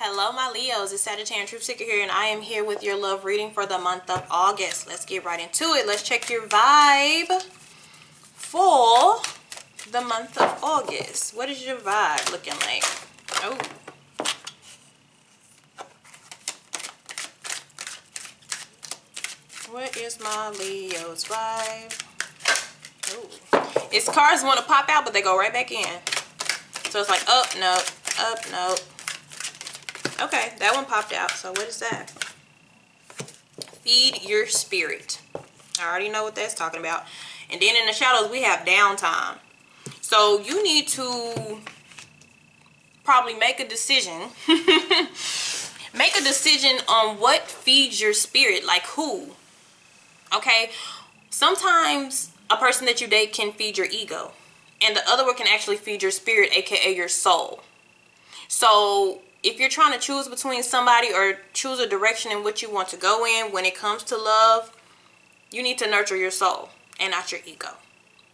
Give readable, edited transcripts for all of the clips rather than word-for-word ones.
Hello my Leos, it's Sagittarian Truth Seeker here, and I am here with your love reading for the month of August. Let's get right into it. Let's check your vibe for the month of August. What is your vibe looking like? Oh. What is my Leo's vibe? Oh. Its cards want to pop out, but they go right back in. So it's like up, no, up, no. Okay, that one popped out. So what is that? Feed your spirit. I already know what that's talking about. And then in the shadows, we have downtime. So you need to probably make a decision. Make a decision on what feeds your spirit. Like who? Okay? Sometimes a person that you date can feed your ego. And the other one can actually feed your spirit, aka your soul. So if you're trying to choose between somebody or choose a direction in which you want to go in when it comes to love, you need to nurture your soul and not your ego.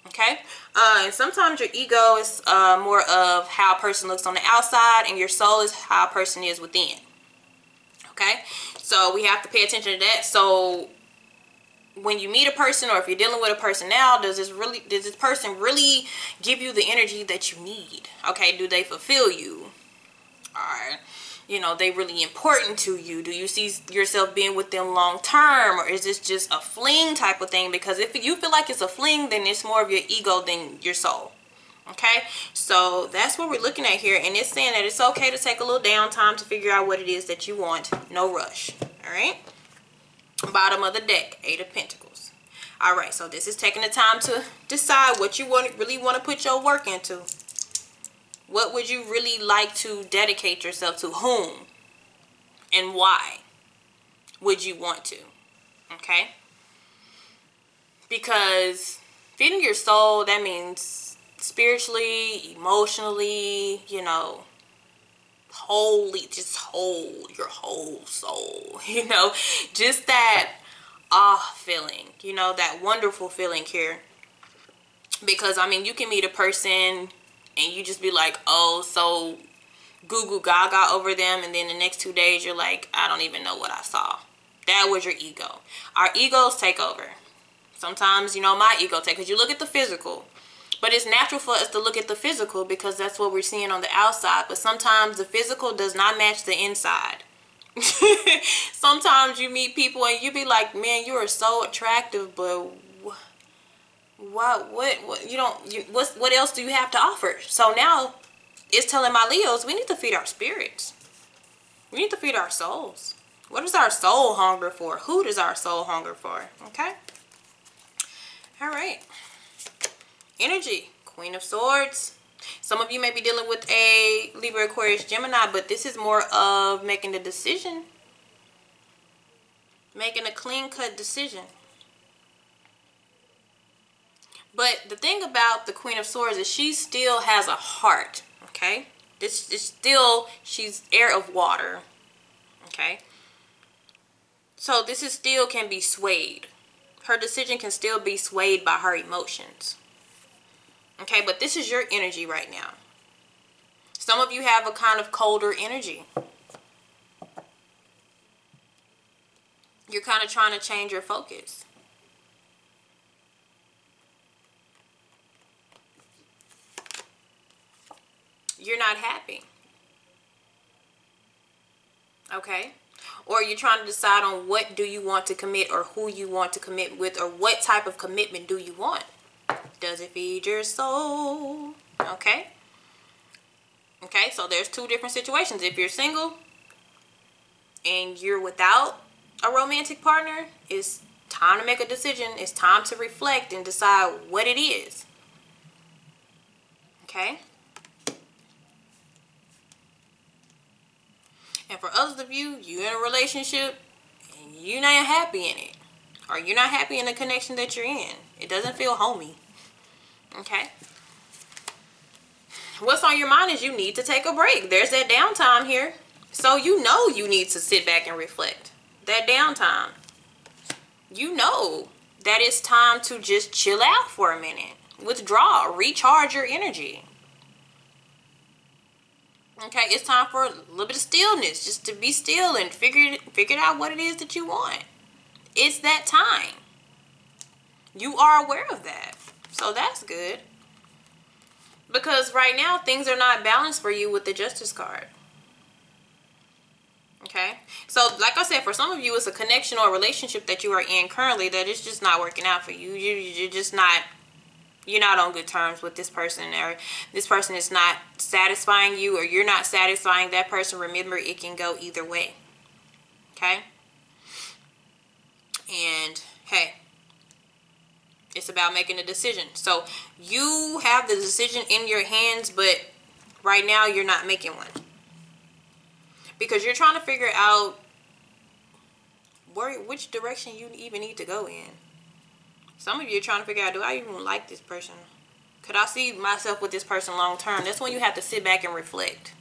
Okay? And sometimes your ego is more of how a person looks on the outside, and your soul is how a person is within. Okay? So we have to pay attention to that. So when you meet a person, or if you're dealing with a person now, does this person really give you the energy that you need? Okay? Do they fulfill you? Are, you know, they really important to you? Do you see yourself being with them long term, or is this just a fling type of thing? Because if you feel like it's a fling, then it's more of your ego than your soul. Okay, so that's what we're looking at here, and it's saying that it's okay to take a little downtime to figure out what it is that you want. No rush. All right, bottom of the deck, 8 of Pentacles. All right, so this is taking the time to decide what you really want to put your work into. What would you really like to dedicate yourself to? Whom? And why would you want to? Okay? Because feeding your soul, that means spiritually, emotionally, you know, just hold your whole soul, you know, just that feeling, you know, that wonderful feeling here. Because, I mean, you can meet a person and you just be like, oh, so goo goo gaga over them, and then the next 2 days you're like, I don't even know what I saw. That was your ego. Our egos take over. Sometimes, you know, my ego takes, because you look at the physical, but it's natural for us to look at the physical because that's what we're seeing on the outside. But sometimes the physical does not match the inside. Sometimes you meet people and you be like, man, you are so attractive, but what else do you have to offer? So now it's telling my Leos, we need to feed our spirits. We need to feed our souls. What does our soul hunger for? Who does our soul hunger for? Okay. All right. Energy. Queen of Swords. Some of you may be dealing with a Libra, Aquarius, Gemini, but this is more of making a decision. Making a clean-cut decision. But the thing about the Queen of Swords is she still has a heart, okay? This is still, she's air of water, okay? So this is still can be swayed. Her decision can still be swayed by her emotions. Okay, but this is your energy right now. Some of you have a kind of colder energy. You're kind of trying to change your focus. You're not happy. Okay? Or you're trying to decide on what do you want to commit, or who you want to commit with, or what type of commitment do you want. Does it feed your soul? Okay? Okay, so there's 2 different situations. If you're single and you're without a romantic partner, it's time to make a decision. It's time to reflect and decide what it is. Okay? And for others of you, you're in a relationship and you're not happy in it. Or you're not happy in the connection that you're in. It doesn't feel homey. Okay? What's on your mind is you need to take a break. There's that downtime here. So you know you need to sit back and reflect. That downtime. You know that it's time to just chill out for a minute. Withdraw. Recharge your energy. Okay, it's time for a little bit of stillness, just to be still and figure out what it is that you want. It's that time. You are aware of that. So that's good. Because right now, things are not balanced for you with the Justice card. Okay? So, like I said, for some of you, it's a connection or a relationship that you are in currently that is just not working out for you. You're just not... You're not on good terms with this person, or this person is not satisfying you, or you're not satisfying that person. Remember, it can go either way. Okay? And, hey, it's about making a decision. So, you have the decision in your hands, but right now you're not making one. Because you're trying to figure out which direction you even need to go in. Some of you are trying to figure out, do I even like this person? Could I see myself with this person long term? That's when you have to sit back and reflect.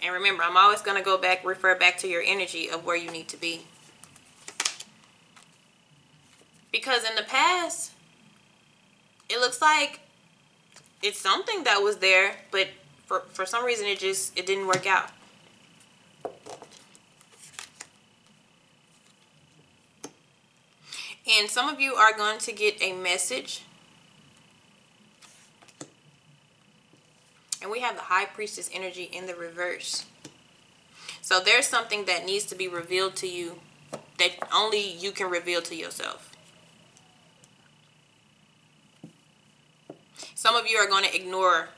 And remember, I'm always going to refer back to your energy of where you need to be. Because in the past, it looks like it's something that was there, but for some reason it didn't work out. And some of you are going to get a message. And we have the High Priestess energy in the reverse. So there's something that needs to be revealed to you that only you can reveal to yourself. Some of you are going to ignore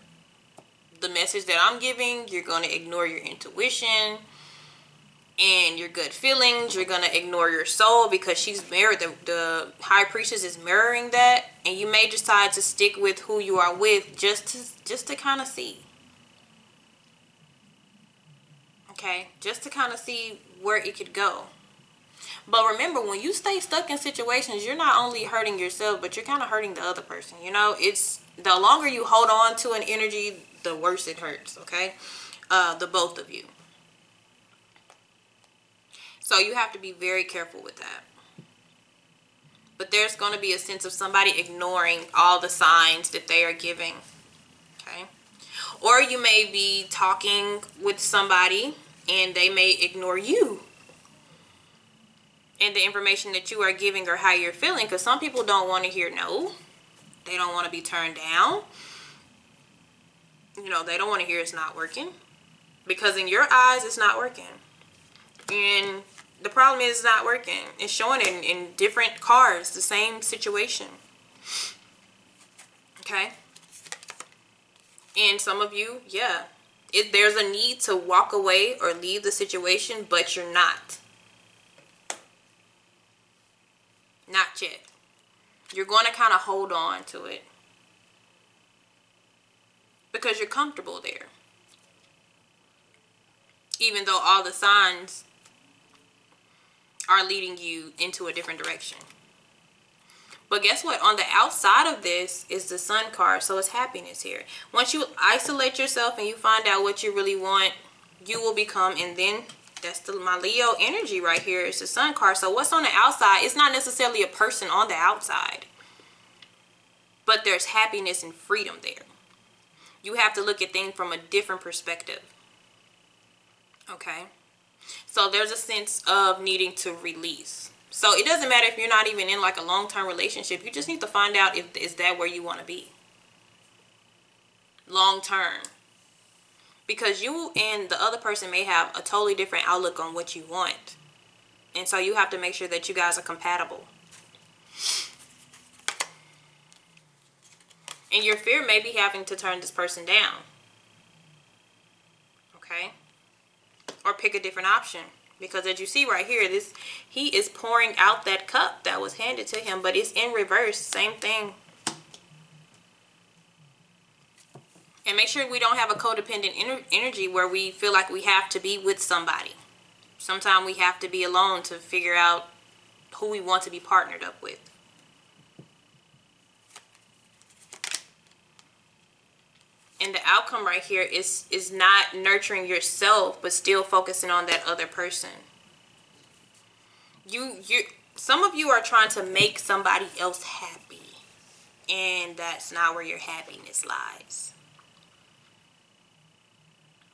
the message that I'm giving. You're going to ignore your intuition and your gut feelings. You're going to ignore your soul because she's mirrored. The High Priestess is mirroring that. And you may decide to stick with who you are with just to kind of see. Okay? Just to kind of see where it could go. But remember, when you stay stuck in situations, you're not only hurting yourself, but you're kind of hurting the other person. You know, it's the longer you hold on to an energy, the worse it hurts, okay? The both of you. So you have to be very careful with that. But there's going to be a sense of somebody ignoring all the signs that they are giving, okay? Or you may be talking with somebody and they may ignore you and the information that you are giving or how you're feeling, because some people don't want to hear no. They don't want to be turned down. You know, they don't want to hear it's not working. Because in your eyes, it's not working. And the problem is it's not working. It's showing it in different cards, the same situation. Okay? And some of you, yeah. There's a need to walk away or leave the situation, but you're not. Not yet. You're going to kind of hold on to it. Because you're comfortable there. Even though all the signs are leading you into a different direction. But guess what? On the outside of this is the Sun card. So it's happiness here. Once you isolate yourself and you find out what you really want, you will become, and then that's my Leo energy right here. It's the Sun card. So what's on the outside? It's not necessarily a person on the outside. But there's happiness and freedom there. You have to look at things from a different perspective. Okay? So there's a sense of needing to release. So it doesn't matter if you're not even in like a long-term relationship. You just need to find out if is that where you want to be. Long-term. Because you and the other person may have a totally different outlook on what you want. And so you have to make sure that you guys are compatible. And your fear may be having to turn this person down. Okay? Or pick a different option. Because as you see right here, he is pouring out that cup that was handed to him. But it's in reverse. Same thing. And make sure we don't have a codependent energy where we feel like we have to be with somebody. Sometimes we have to be alone to figure out who we want to be partnered up with. And the outcome right here is not nurturing yourself, but still focusing on that other person. Some of you are trying to make somebody else happy. And that's not where your happiness lies.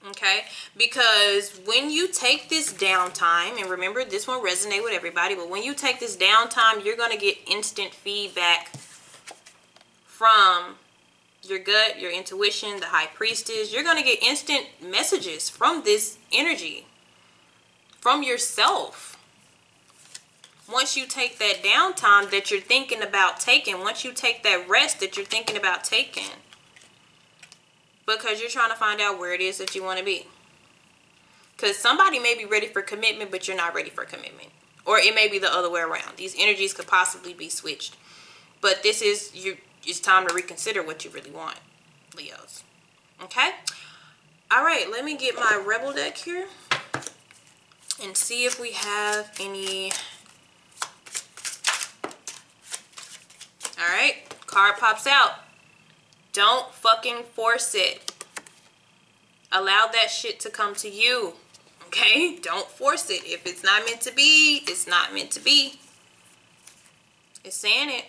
Okay, because when you take this downtime, and remember this won't resonate with everybody, but when you take this downtime, you're going to get instant feedback from your gut, your intuition, the high priestess. You're going to get instant messages from this energy, from yourself. Once you take that downtime that you're thinking about taking, once you take that rest that you're thinking about taking, because you're trying to find out where it is that you want to be. Because somebody may be ready for commitment, but you're not ready for commitment. Or it may be the other way around. These energies could possibly be switched. But this is, it's time to reconsider what you really want, Leos. Okay? Alright, let me get my Rebel deck here. And see if we have any. Alright, card pops out. Don't fucking force it. Allow that shit to come to you. Okay? Don't force it. If it's not meant to be, it's not meant to be. It's saying it.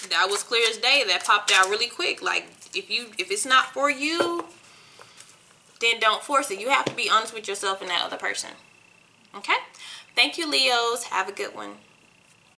That was clear as day. That popped out really quick. Like, if it's not for you, then don't force it. You have to be honest with yourself and that other person. Okay? Thank you, Leos. Have a good one.